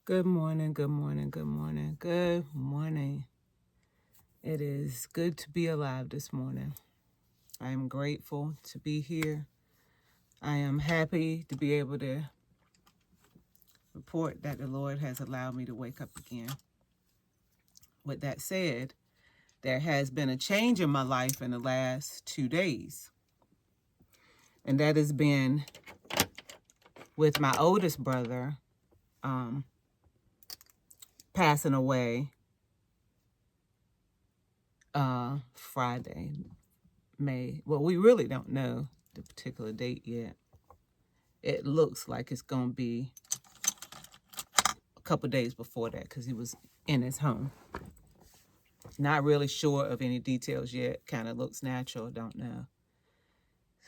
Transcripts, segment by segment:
Good morning, good morning, good morning, good morning. It is good to be alive this morning. I am grateful to be here. I am happy to be able to report that the Lord has allowed me to wake up again. With that said, there has been a change in my life in the last 2 days. And that has been with my oldest brother passing away Friday, May. Well, we really don't know the particular date yet. It looks like it's going to be a couple days before that because he was in his home. Not really sure of any details yet. Kind of looks natural. Don't know.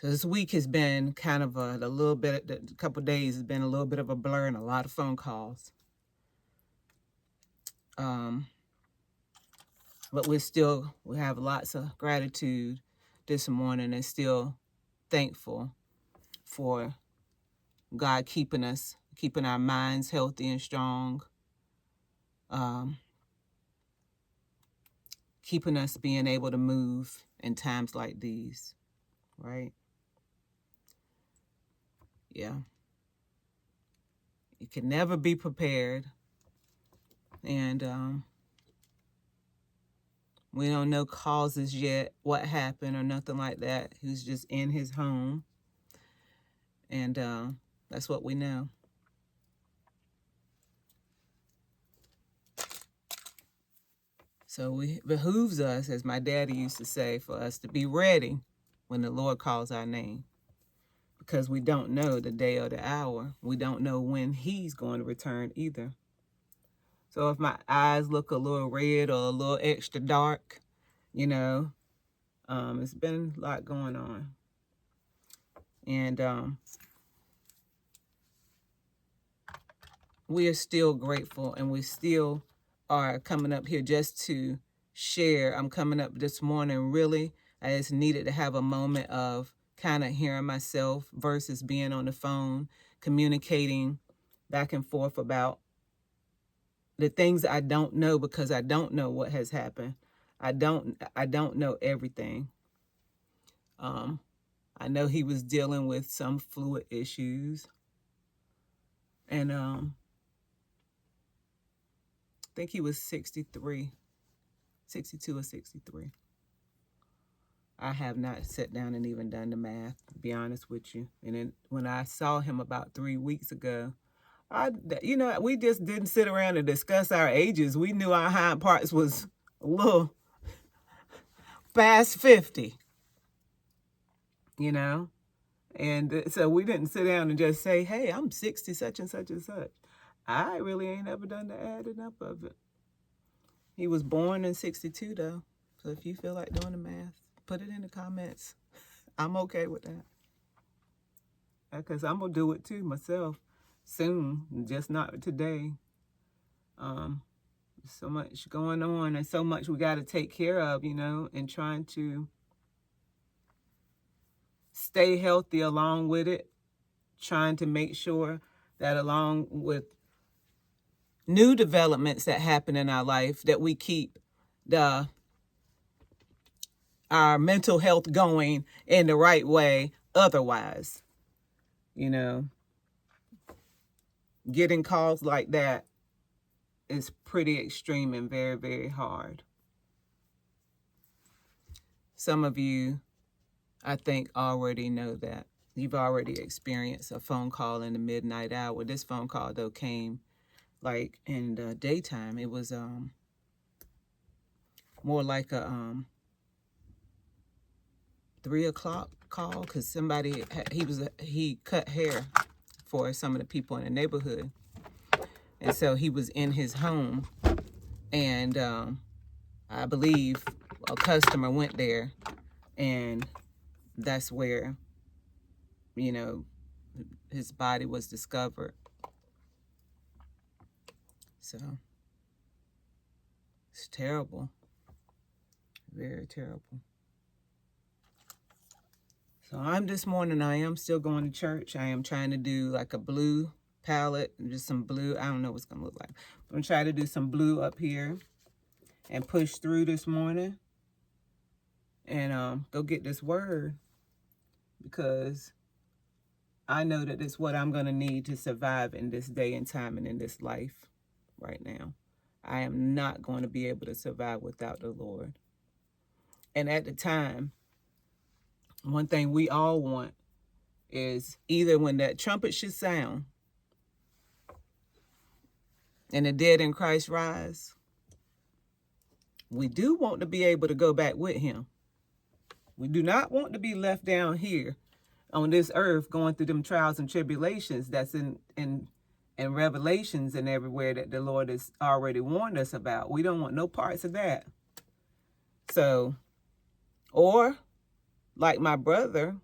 So this week has been kind of a couple days has been a little bit of a blur and a lot of phone calls. But we have lots of gratitude this morning and still thankful for God keeping our minds healthy and strong, keeping us being able to move in times like these, right? Yeah. You can never be prepared. And we don't know causes yet, what happened or nothing like that. He was just in his home. And that's what we know. So it behooves us, as my daddy used to say, for us to be ready when the Lord calls our name. Because we don't know the day or the hour. We don't know when he's going to return either. So if my eyes look a little red or a little extra dark, it's been a lot going on. And we are still grateful, and we still are coming up here just to share. I'm coming up this morning, really, I just needed to have a moment of kind of hearing myself versus being on the phone, communicating back and forth about the things I don't know, because I don't know what has happened. I don't know everything. I know he was dealing with some fluid issues, and I think he was 62 or 63. I have not sat down and even done the math, to be honest with you. And then when I saw him about 3 weeks ago, we just didn't sit around and discuss our ages. We knew our hind parts was a little past 50, And so we didn't sit down and just say, hey, I'm 60, such and such and such. I really ain't ever done the adding up of it. He was born in 62, though. So if you feel like doing the math, put it in the comments. I'm okay with that. Because I'm going to do it too myself soon, just not today. So much going on and so much we got to take care of, and trying to stay healthy along with it, trying to make sure that along with new developments that happen in our life, that we keep our mental health going in the right way. Otherwise, getting calls like that is pretty extreme and very, very hard. Some of you, I think, already know that. You've already experienced a phone call in the midnight hour. This phone call, though, came like in the daytime. It was more like a 3 o'clock call, because somebody, he cut hair for some of the people in the neighborhood. And so he was in his home, and I believe a customer went there, and that's where, his body was discovered. So it's terrible. Very terrible. So this morning, I am still going to church. I am trying to do like a blue palette and just some blue. I don't know what's going to look like. I'm going to try to do some blue up here and push through this morning and go get this word, because I know that it's what I'm going to need to survive in this day and time and in this life right now. I am not going to be able to survive without the Lord. And at the time, one thing we all want is either when that trumpet should sound and the dead in Christ rise, we do want to be able to go back with him. We do not want to be left down here on this earth going through them trials and tribulations that's in Revelations and everywhere that the Lord has already warned us about. We don't want no parts of that. So, or like my brother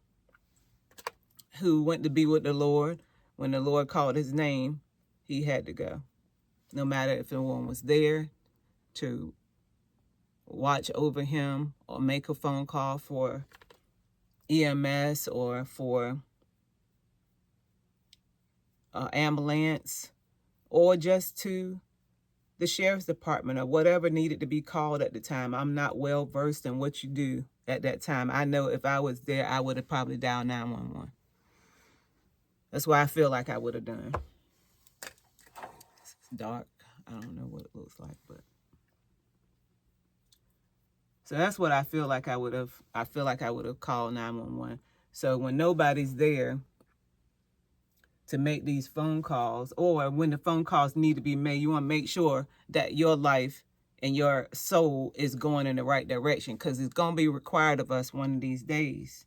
who went to be with the Lord, when the Lord called his name, he had to go. No matter if anyone was there to watch over him or make a phone call for EMS or for ambulance, or just to the sheriff's department or whatever needed to be called at the time. I'm not well versed in what you do at that time. I know if I was there, I would have probably dialed 911. That's why I feel like I would have done. It's dark. I don't know what it looks like, but so that's what I feel like I would have. I feel like I would have called 911. So when nobody's there to make these phone calls, or when the phone calls need to be made, you want to make sure that your life and your soul is going in the right direction, because it's going to be required of us one of these days.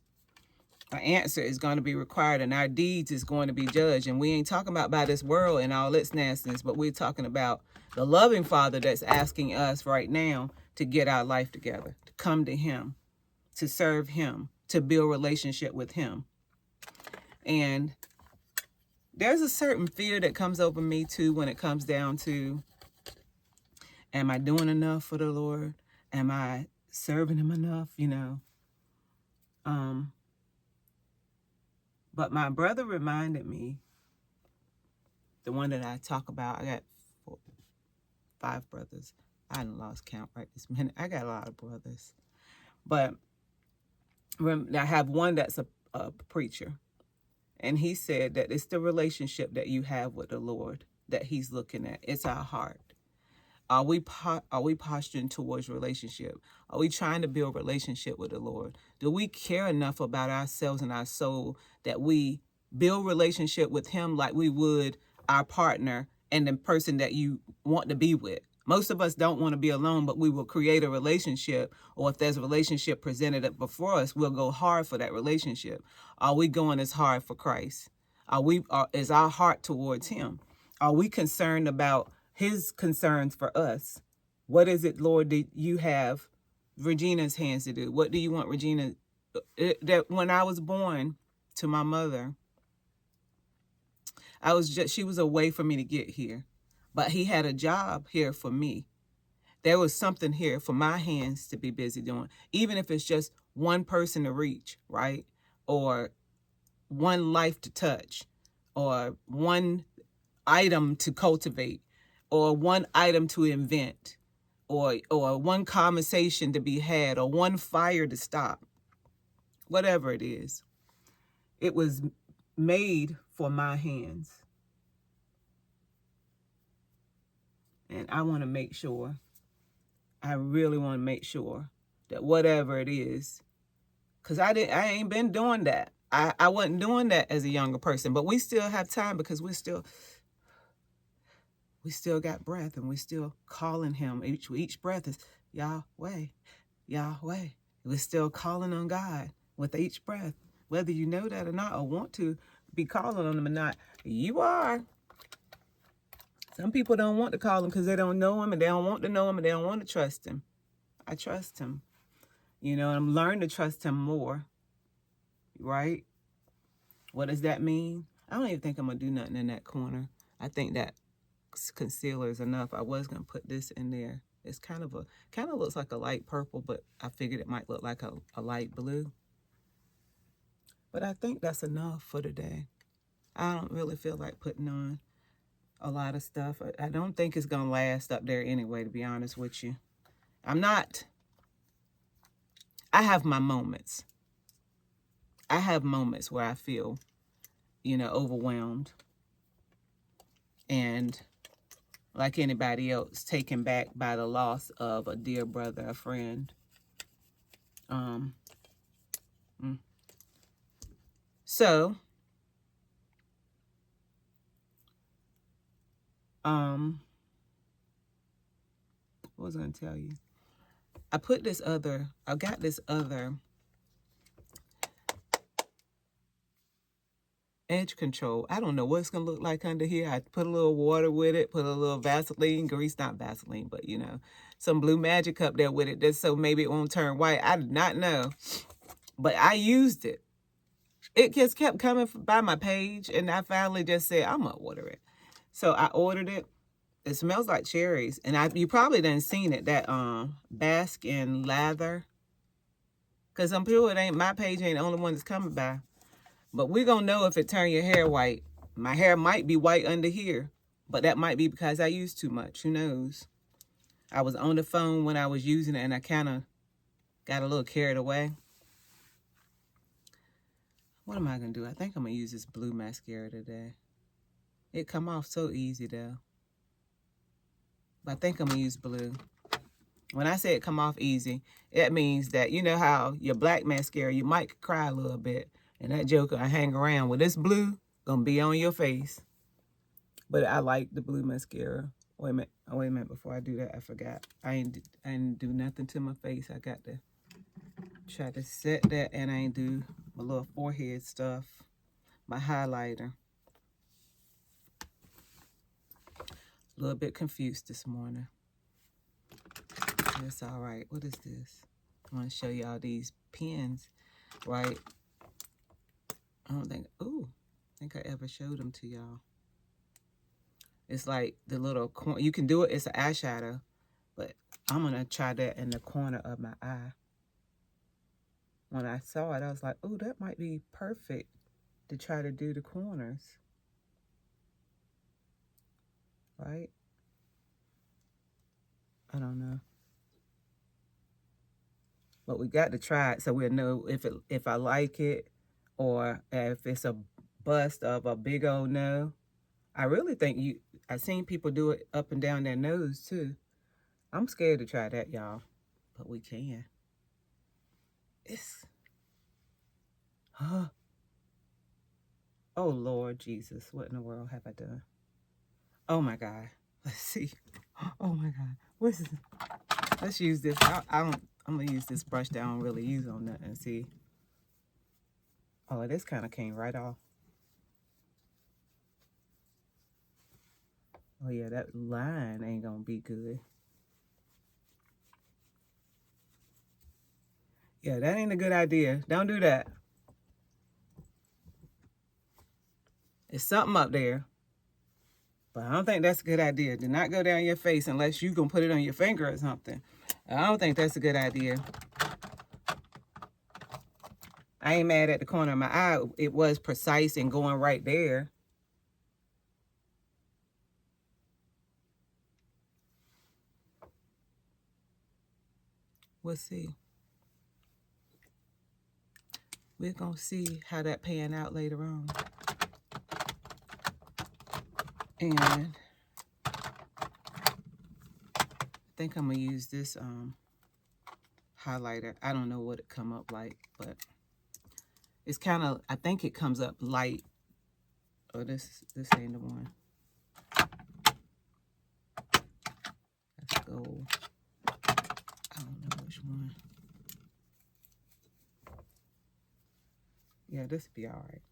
Our answer is going to be required, and our deeds is going to be judged. And we ain't talking about by this world and all its nastiness, but we're talking about the loving Father that's asking us right now to get our life together, to come to him, to serve him, to build relationship with him. And there's a certain fear that comes over me too when it comes down to, am I doing enough for the Lord? Am I serving him enough? But my brother reminded me, the one that I talk about, I got 5 brothers. I done lost count right this minute. I got a lot of brothers. But I have one that's a preacher. And he said that it's the relationship that you have with the Lord that he's looking at. It's our heart. Are we posturing towards relationship? Are we trying to build relationship with the Lord? Do we care enough about ourselves and our soul that we build relationship with him like we would our partner and the person that you want to be with? Most of us don't want to be alone, but we will create a relationship, or if there's a relationship presented before us, we'll go hard for that relationship. Are we going as hard for Christ? Is our heart towards him? Are we concerned about his concerns for us? What is it, Lord, that you have Regina's hands to do? What do you want Regina? That when I was born to my mother, she was a way for me to get here. But he had a job here for me. There was something here for my hands to be busy doing, even if it's just one person to reach, right? Or one life to touch, or one item to cultivate, or one item to invent, or one conversation to be had, or one fire to stop. Whatever it is, it was made for my hands. And I want to make sure, I really want to make sure that whatever it is, because I ain't been doing that. I wasn't doing that as a younger person, but we still have time, because we still got breath, and we still calling him. Each breath is Yahweh, Yahweh. We're still calling on God with each breath, whether you know that or not, or want to be calling on him or not. You are. Some people don't want to call him because they don't know him, and they don't want to know him, and they don't want to trust him. I trust him. I'm learning to trust him more. Right? What does that mean? I don't even think I'm going to do nothing in that corner. I think that concealer is enough. I was going to put this in there. It's kind of looks like a light purple, but I figured it might look like a light blue. But I think that's enough for today. I don't really feel like putting on a lot of stuff. I don't think it's going to last up there anyway, to be honest with you. I have my moments. I have moments where I feel, overwhelmed. And like anybody else, taken back by the loss of a dear brother, a friend. So, what was I going to tell you? I got this other edge control. I don't know what it's going to look like under here. I put a little water with it, put a little Vaseline, grease, not Vaseline, but some Blue Magic up there with it, just so maybe it won't turn white. I did not know, but I used it. It just kept coming by my page, and I finally just said, I'm going to order it. So I ordered it. It smells like cherries, and you probably done seen it, that Bask in Lather, because I'm sure my page ain't the only one that's coming by. But we're going to know if it turn your hair white. My hair might be white under here, but that might be because I used too much. Who knows? I was on the phone when I was using it, and I kind of got a little carried away. What am I going to do? I think I'm going to use this blue mascara today. It come off so easy, though. But I think I'm going to use blue. When I say it come off easy, that means that, you know how your black mascara, you might cry a little bit. And that joker, I hang around with this blue, gonna be on your face. But I like the blue mascara. Wait a minute, before I do that, I forgot. I ain't do nothing to my face. I got to try to set that, and I ain't do my little forehead stuff, my highlighter. A little bit confused this morning. That's all right. What is this? I want to show y'all these pens, right? I don't think I ever showed them to y'all. It's like the little corner. You can do it. It's an eyeshadow, but I'm going to try that in the corner of my eye. When I saw it, I was like, oh, that might be perfect to try to do the corners. Right? I don't know. But we got to try it so we'll know if I like it, or if it's a bust of a big old no. I really think I've seen people do it up and down their nose too. I'm scared to try that, y'all, but we can. Oh Lord Jesus, what in the world have I done? Oh my God, let's see. Oh my God, what's this? Let's use this. I'm gonna use this brush that I don't really use on nothing. See. Oh, this kind of came right off. Oh yeah, that line ain't gonna be good. Yeah, that ain't a good idea. Don't do that. It's something up there. But I don't think that's a good idea. Do not go down your face unless you gonna put it on your finger or something. I don't think that's a good idea. I ain't mad at the corner of my eye. It was precise and going right there. We'll see. We're going to see how that pan out later on. And I think I'm going to use this highlighter. I don't know what it come up like, but it's kind of, I think it comes up light. Oh, this ain't the one. Let's go. I don't know which one. Yeah, this will be all right.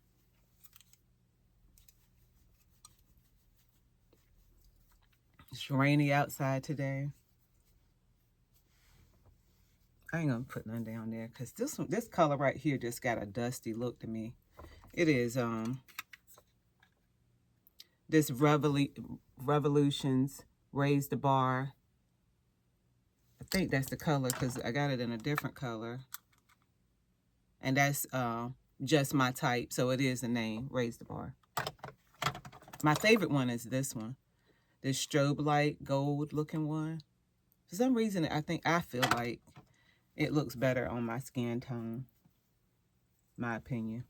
It's rainy outside today. I ain't gonna put none down there because this color right here just got a dusty look to me. It is this Revolutions Raise the Bar. I think that's the color because I got it in a different color. And that's just my type, so it is the name, Raise the Bar. My favorite one is this one. This strobe light gold looking one. For some reason, I feel like it looks better on my skin tone. My opinion.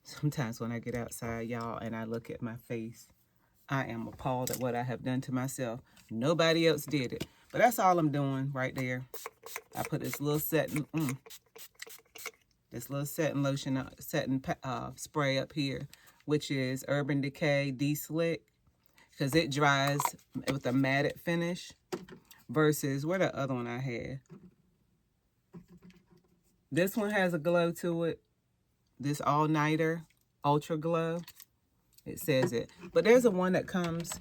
Sometimes when I get outside, y'all, and I look at my face, I am appalled at what I have done to myself. Nobody else did it. But that's all I'm doing right there. I put this little setting, lotion, setting spray up here, which is Urban Decay De-Slick, because it dries with a matted finish versus, where the other one I had? This one has a glow to it. This all-nighter ultra glow. It says it. But there's a one that comes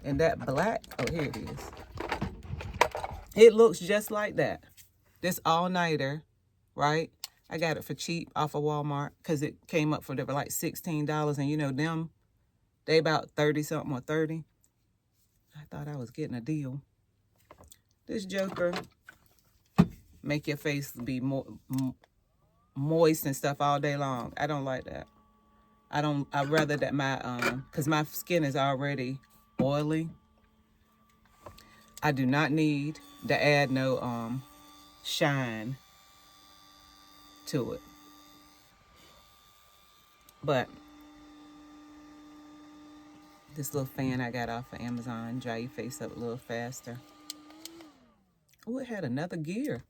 in that black. Oh, here it is. It looks just like that. This all-nighter, right? I got it for cheap off of Walmart because it came up for like $16. And you know them, they about 30 something or 30. I thought I was getting a deal. This joker make your face be more moist and stuff all day long. I don't like that. I'd rather that my, because my skin is already oily. I do not need to add no shine to it. But this little fan I got off of Amazon, dry your face up a little faster. Oh, it had another gear.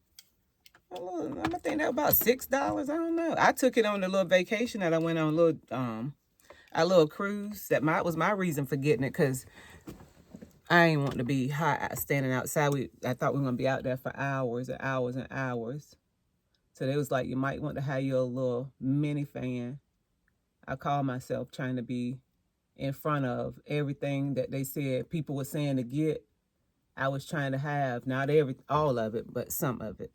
I'm gonna think that about $6. I don't know. I took it on a little vacation that I went on, a little cruise. That was my reason for getting it, because I ain't want to be hot standing outside. I thought we were gonna be out there for hours and hours and hours. So they was like, you might want to have your little mini fan. I call myself trying to be in front of everything that they said people were saying to get. I was trying to have, not all of it, but some of it.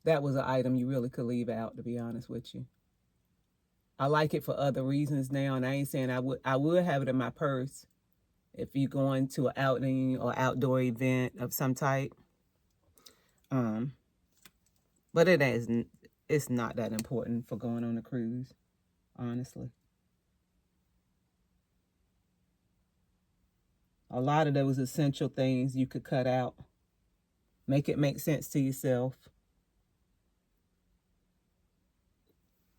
That was an item you really could leave out, to be honest with you. I like it for other reasons now, and I ain't saying I would have it in my purse if you're going to an outing or outdoor event of some type. But it's not that important for going on a cruise, honestly. A lot of those essential things you could cut out. Make it make sense to yourself.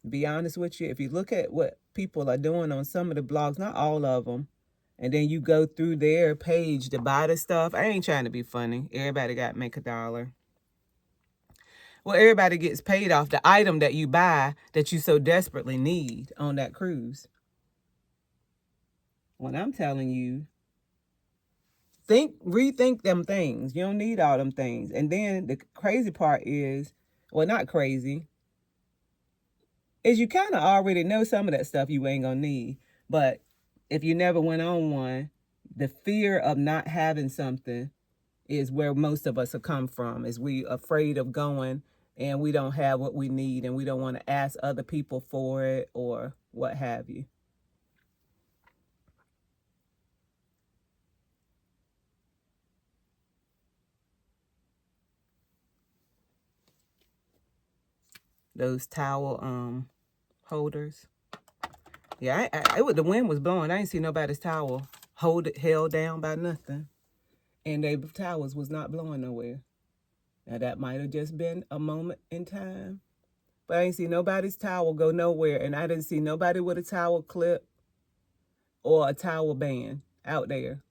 Be honest with you, if you look at what people are doing on some of the blogs, not all of them, and then you go through their page to buy the stuff, I ain't trying to be funny. Everybody got to make $1. Well, everybody gets paid off the item that you buy that you so desperately need on that cruise. When I'm telling you, rethink them things. You don't need all them things. And then the crazy part is, well, not crazy, is you kind of already know some of that stuff you ain't gonna need. But if you never went on one, the fear of not having something is where most of us have come from, is we afraid of going and we don't have what we need and we don't want to ask other people for it or what have you. Those towel holders. Yeah, the wind was blowing. I didn't see nobody's towel held down by nothing. And their towels was not blowing nowhere. Now, that might have just been a moment in time. But I didn't see nobody's towel go nowhere. And I didn't see nobody with a towel clip or a towel band out there.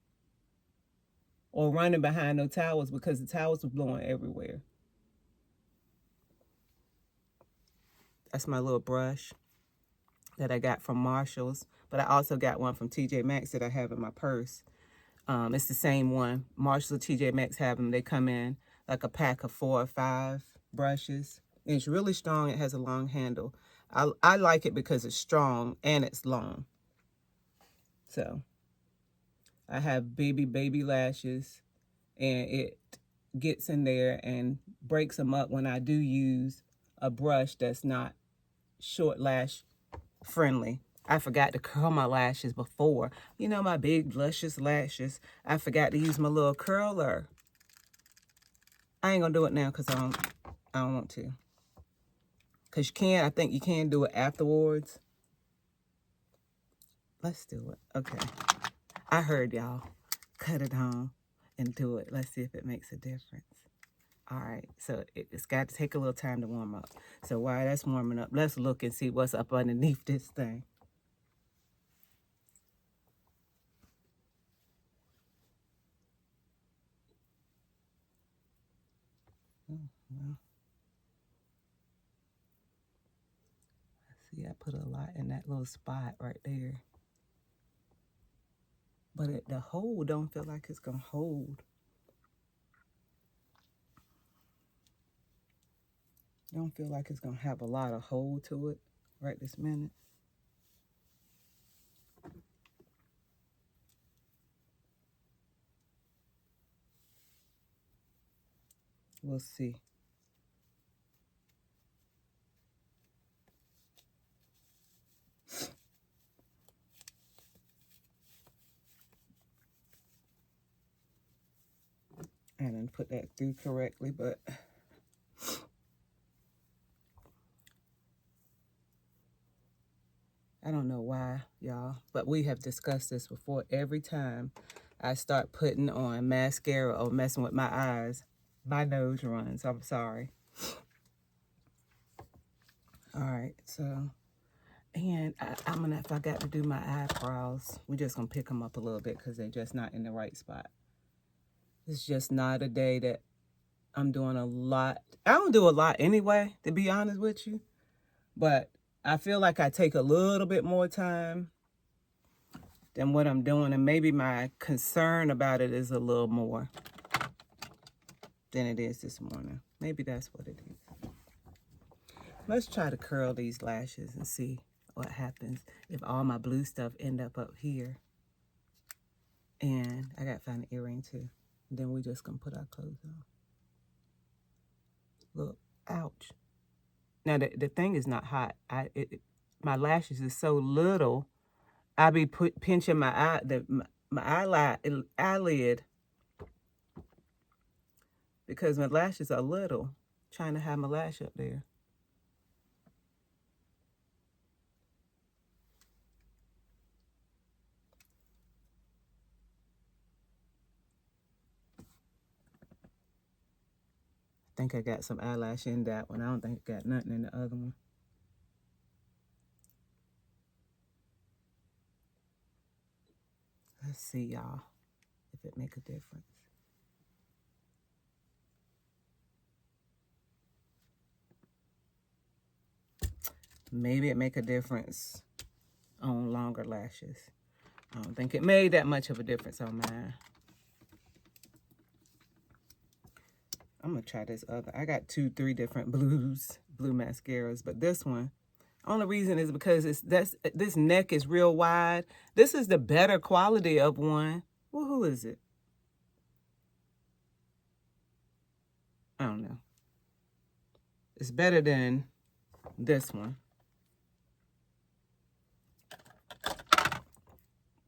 Or running behind no towels, because the towels were blowing everywhere. That's my little brush that I got from Marshall's. But I also got one from TJ Maxx that I have in my purse. It's the same one. Marshall, TJ Maxx have them. They come in like a pack of 4 or 5 brushes. And it's really strong. It has a long handle. I like it because it's strong and it's long. So I have baby lashes, and it gets in there and breaks them up when I do use a brush that's not short lash friendly. I forgot to curl my lashes before. You know, my big luscious lashes. I forgot to use my little curler. I ain't gonna do it now because I don't want to. Because I think you can do it afterwards. Let's do it. Okay. I heard y'all. Cut it on and do it. Let's see if it makes a difference. All right. So it's got to take a little time to warm up. So while that's warming up, let's look and see what's up underneath this thing. Oh, well. See, I put a lot in that little spot right there. But the hole don't feel like it's going to hold. Don't feel like it's going to have a lot of hold to it right this minute. We'll see. I didn't put that through correctly, but I don't know why, y'all, but we have discussed this before. Every time I start putting on mascara or messing with my eyes, my nose runs. I'm sorry. All right, so, and I'm gonna, if I got to do my eyebrows, we're just gonna pick them up a little bit because they're just not in the right spot. It's just not a day that I'm doing a lot. I don't do a lot anyway, to be honest with you, but I feel like I take a little bit more time than what I'm doing, and maybe my concern about it is a little more than it is this morning. Maybe that's what it is. Let's try to curl these lashes and see what happens if all my blue stuff end up here. And I got to find an earring too. Then we just gonna put our clothes on. Look, ouch. Now the thing is not hot. My lashes is so little. I be pinching my eyelid because my lashes are little. Trying to have my lash up there. I think I got some eyelash in that one. I don't think I got nothing in the other one. Let's see, y'all, if it make a difference. Maybe it make a difference on longer lashes. I don't think it made that much of a difference on mine. I'm gonna try this other. I got 3 different blue mascaras, but this one, only reason is because this neck is real wide. This is the better quality of one. Well, who is it? I don't know. It's better than this one.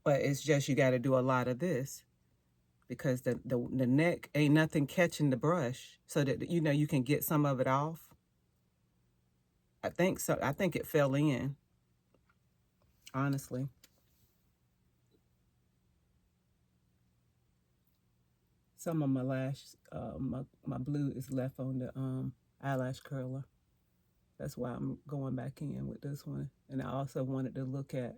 But it's just you got to do a lot of this because the neck ain't nothing catching the brush so that, you know, you can get some of it off. I think so. I think it fell in, honestly. Some of my my blue is left on the eyelash curler. That's why I'm going back in with this one. And I also wanted to look at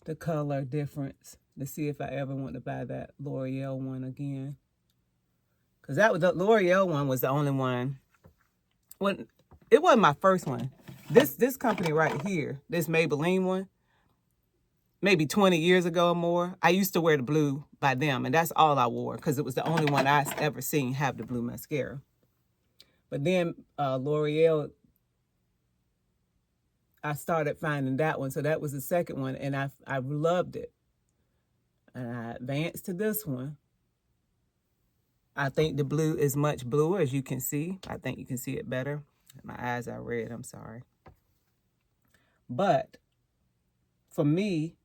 the color difference to see if I ever want to buy that L'Oreal one again. Because that was the L'Oreal one was the only one. When it wasn't my first one. This company right here, this Maybelline one, maybe 20 years ago or more, I used to wear the blue by them, and that's all I wore because it was the only one I ever seen have the blue mascara. But then L'Oreal, I started finding that one, so that was the second one, and I loved it. And I advanced to this one. I think the blue is much bluer, as you can see. I think you can see it better. My eyes are red, I'm sorry. But for me,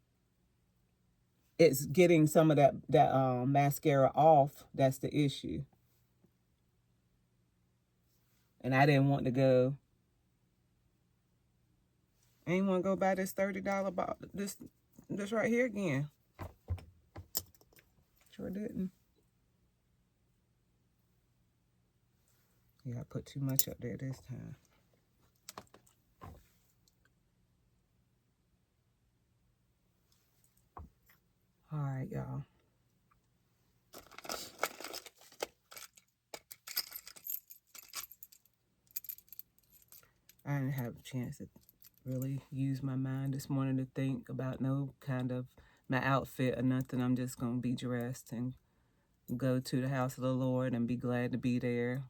it's getting some of that mascara off. That's the issue. And I didn't want to go. I didn't want to go buy this $30 bottle. This right here again. Sure didn't. Yeah, I put too much up there this time. All right, y'all. I didn't have a chance to really use my mind this morning to think about no kind of my outfit or nothing. I'm just going to be dressed and go to the house of the Lord and be glad to be there.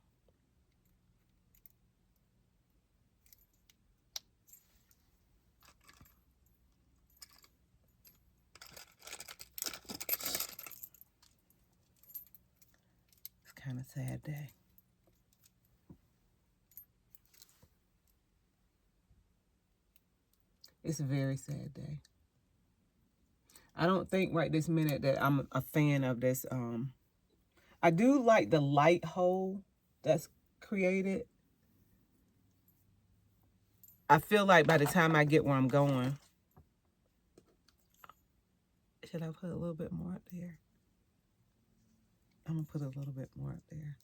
It's kind of a sad day. It's a very sad day. I don't think right this minute that I'm a fan of this. I do like the light hole that's created. I feel like by the time I get where I'm going, should I put a little bit more up there? I'm gonna put a little bit more up there.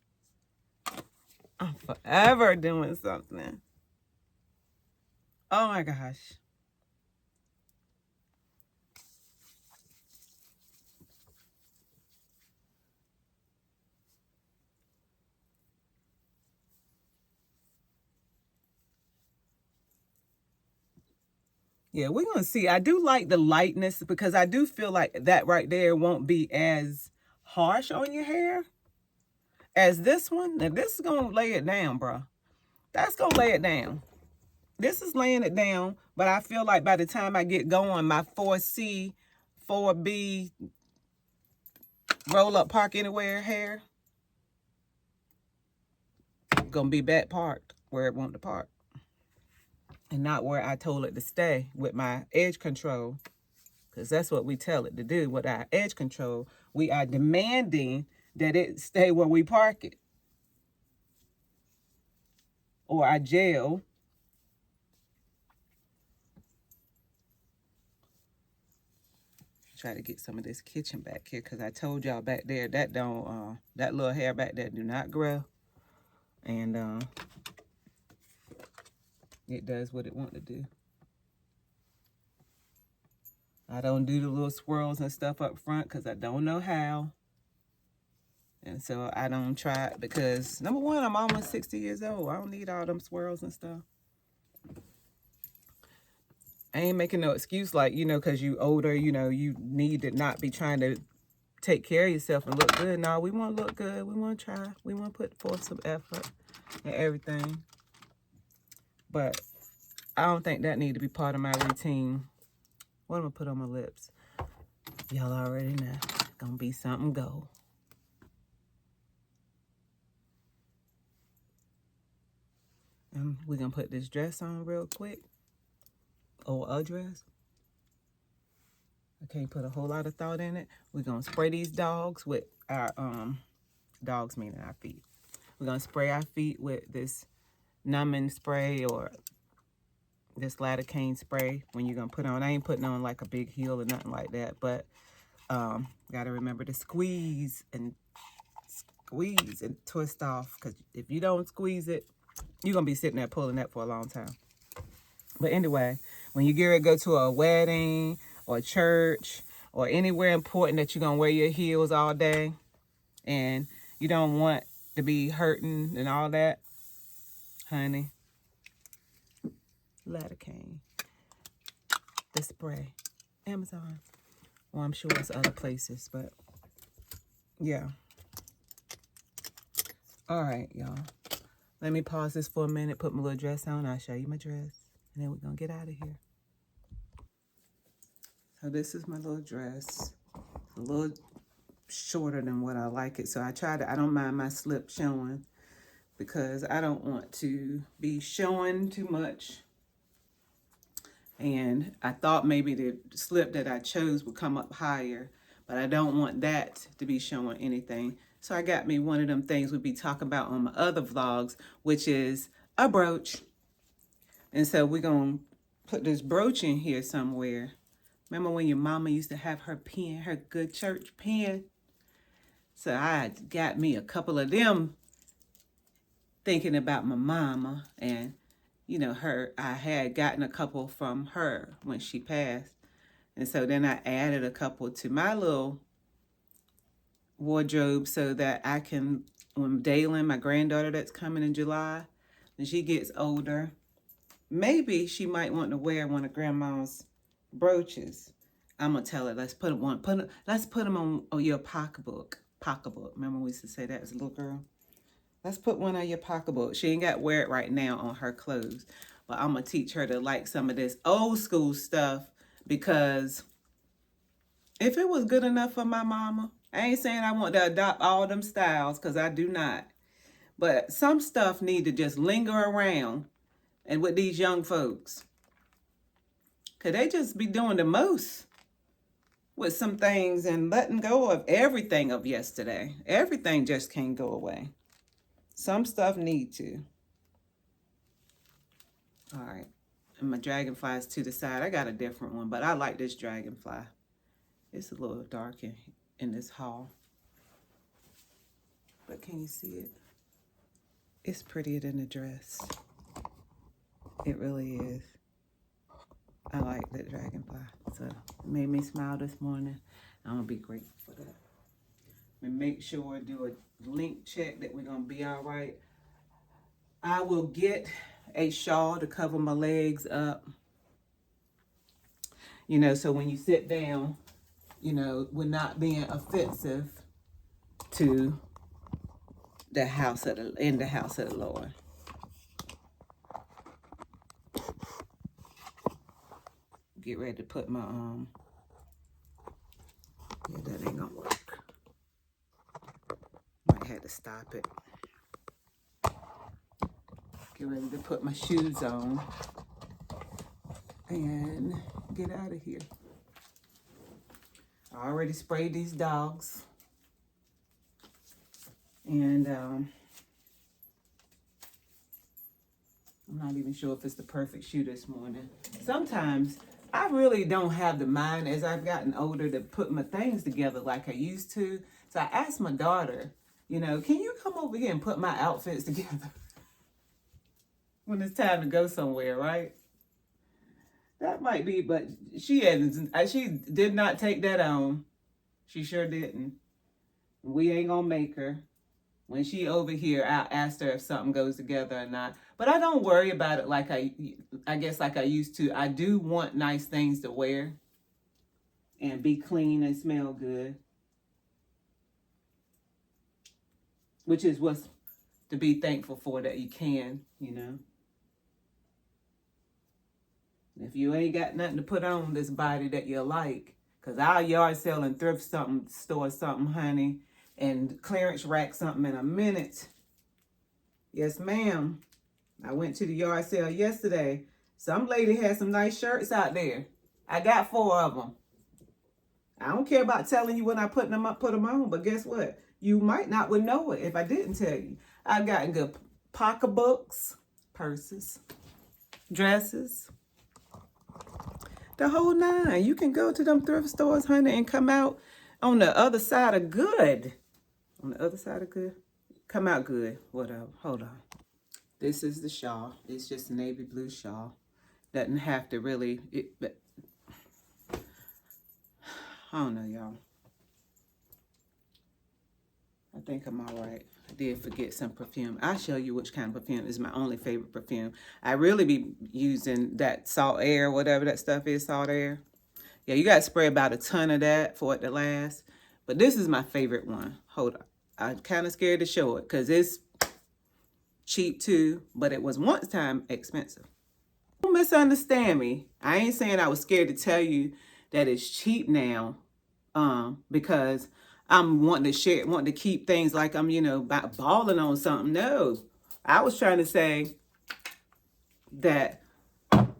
I'm forever doing something. Oh my gosh. Yeah, we're going to see. I do like the lightness because I do feel like that right there won't be as harsh on your hair as this one. Now, this is going to lay it down, bro. That's going to lay it down. This is laying it down, but I feel like by the time I get going, my 4C, 4B, roll up park anywhere hair, going to be back parked where it want to park. And not where I told it to stay with my edge control. Because that's what we tell it to do with our edge control. We are demanding that it stay where we park it. Or our jail. Try to get some of this kitchen back here. Because I told y'all back there, that don't, that little hair back there do not grow. And it does what it want to do. I don't do the little swirls and stuff up front because I don't know how. And so I don't try it because, number one, I'm almost 60 years old. I don't need all them swirls and stuff. I ain't making no excuse like, you know, because you older, you know, you need to not be trying to take care of yourself and look good. No, we want to look good. We want to try. We want to put forth some effort and everything. But I don't think that need to be part of my routine. What am I put on my lips? Y'all already know. It's going to be something gold. And we're going to put this dress on real quick. Or a dress. I can't put a whole lot of thought in it. We're going to spray these dogs with our, dogs meaning our feet. We're going to spray our feet with this numbing spray or this lidocaine spray when you're going to put on. I ain't putting on like a big heel or nothing like that, but got to remember to squeeze and twist off, because if you don't squeeze it, you're going to be sitting there pulling that for a long time. But anyway, when you get ready to go to a wedding or church or anywhere important that you're going to wear your heels all day and you don't want to be hurting and all that, honey, lidocaine, the spray, Amazon. Well, I'm sure it's other places, but yeah. All right, y'all. Let me pause this for a minute, put my little dress on. I'll show you my dress, and then we're going to get out of here. So this is my little dress. A little shorter than what I like it. So I don't mind my slip showing because I don't want to be showing too much. And I thought maybe the slip that I chose would come up higher, but I don't want that to be showing anything. So I got me one of them things we be talking about on my other vlogs, which is a brooch. And so we're going to put this brooch in here somewhere. Remember when your mama used to have her pen, her good church pen? So I got me a couple of them thinking about my mama. And, you know, I had gotten a couple from her when she passed. And so then I added a couple to my little wardrobe so that I can, when Daylin, my granddaughter that's coming in July, when she gets older, maybe she might want to wear one of Grandma's brooches. I'm gonna tell her, let's put them on your pocketbook. Remember we used to say that as a little girl? Let's put one on your pocketbook. She ain't got to wear it right now on her clothes, but I'm gonna teach her to like some of this old school stuff, because if it was good enough for my mama, I ain't saying I want to adopt all them styles, because I do not. But some stuff need to just linger around and with these young folks. Because they just be doing the most with some things and letting go of everything of yesterday. Everything just can't go away. Some stuff need to. All right. And my dragonfly is to the side. I got a different one, but I like this dragonfly. It's a little dark in this haul. But can you see it? It's prettier than the dress. It really is. I like that dragonfly. So it made me smile this morning. I'm going to be grateful for that. And make sure do a link check that we're going to be all right. I will get a shawl to cover my legs up. You know, so when you sit down, you know, we're not being offensive to the house of the Lord. Get ready to put my yeah, that ain't gonna work. Might have to stop it. Get ready to put my shoes on and get out of here. I already sprayed these dogs. And I'm not even sure if it's the perfect shoe this morning. Sometimes I really don't have the mind as I've gotten older to put my things together like I used to. So I asked my daughter, you know, can you come over here and put my outfits together when it's time to go somewhere, right? That might be, but she did not take that on. She sure didn't. We ain't gonna make her. When she over here, I'll ask her if something goes together or not. But I don't worry about it like I guess like I used to. I do want nice things to wear and be clean and smell good, which is what's to be thankful for, that you can, you know. If you ain't got nothing to put on this body that you like, because our yard sale and thrift store something, honey, and clearance rack something in a minute. Yes, ma'am. I went to the yard sale yesterday. Some lady had some nice shirts out there. I got 4 of them. I don't care about telling you when I put them on, but guess what? You might not would know it if I didn't tell you. I got good pocketbooks, purses, dresses, the whole 9. You can go to them thrift stores, honey, and come out on the other side of good. On the other side of good? Come out good. Whatever. Hold on. This is the shawl. It's just a navy blue shawl. Doesn't have to really... but I don't know, y'all. I think I'm all right. I did forget some perfume. I'll show you which kind of perfume is my only favorite perfume. I really be using that Salt Air, whatever that stuff is, Salt Air. Yeah, you got to spray about a ton of that for it to last. But this is my favorite one. Hold on. I'm kind of scared to show it because it's cheap too, but it was once time expensive. Don't misunderstand me. I ain't saying I was scared to tell you that it's cheap now, because I'm wanting to keep things like I'm, you know, balling on something. No, I was trying to say that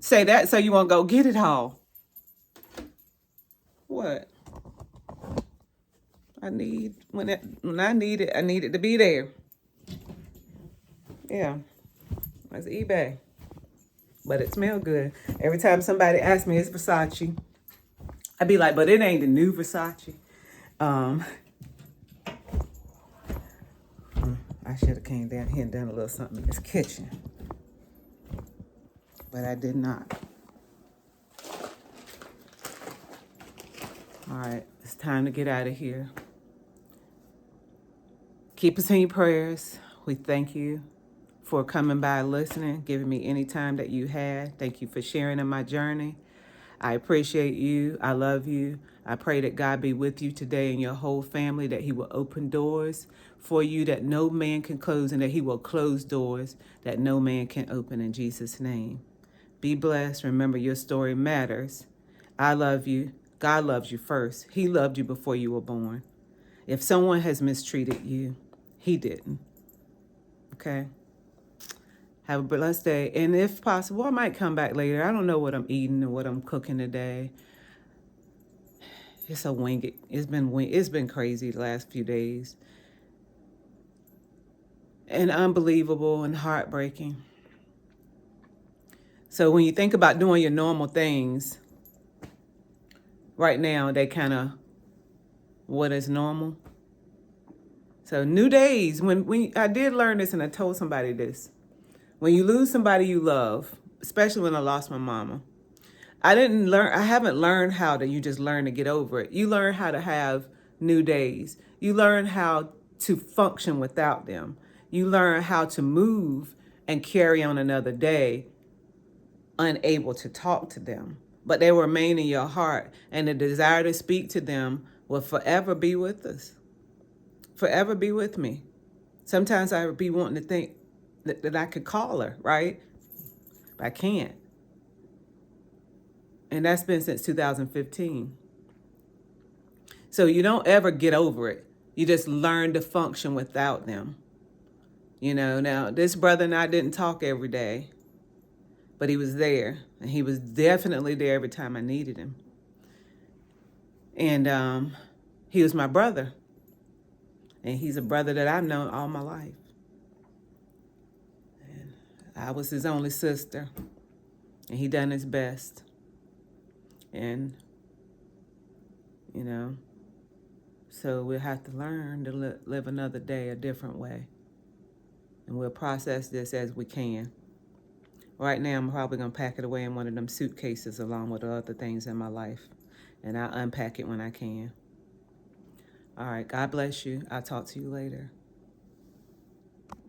so you want to go get it all. What? when I need it, I need it to be there. Yeah, that's eBay. But it smells good. Every time somebody asks me it's Versace, I be like, but it ain't the new Versace. I should have came down here and done a little something in this kitchen. But I did not. All right, it's time to get out of here. Keep us in your prayers. We thank you for coming by, listening, giving me any time that you had. Thank you for sharing in my journey. I appreciate you. I love you. I pray that God be with you today and your whole family, that he will open doors for you that no man can close, and that he will close doors that no man can open, in Jesus' name. Be blessed. Remember, your story matters. I love you. God loves you first. He loved you before you were born. If someone has mistreated you, he didn't. Okay? Have a blessed day. And if possible, I might come back later. I don't know what I'm eating or what I'm cooking today. It's a wing it. It's been crazy the last few days. And unbelievable and heartbreaking. So when you think about doing your normal things, right now they kind of what is normal. So new days, when I did learn this, and I told somebody this. When you lose somebody you love, especially when I lost my mama, I haven't learned how to, you just learn to get over it. You learn how to have new days. You learn how to function without them. You learn how to move and carry on another day, unable to talk to them. But they remain in your heart, and the desire to speak to them will forever be with us. Forever be with me. Sometimes I would be wanting to think that I could call her, right? But I can't. And that's been since 2015. So you don't ever get over it. You just learn to function without them. You know, now this brother and I didn't talk every day, but he was there. And he was definitely there every time I needed him. And he was my brother. And he's a brother that I've known all my life. And I was his only sister. And he done his best. And, you know, so we'll have to learn to live another day a different way. And we'll process this as we can. Right now, I'm probably going to pack it away in one of them suitcases along with the other things in my life. And I'll unpack it when I can. All right, God bless you. I'll talk to you later.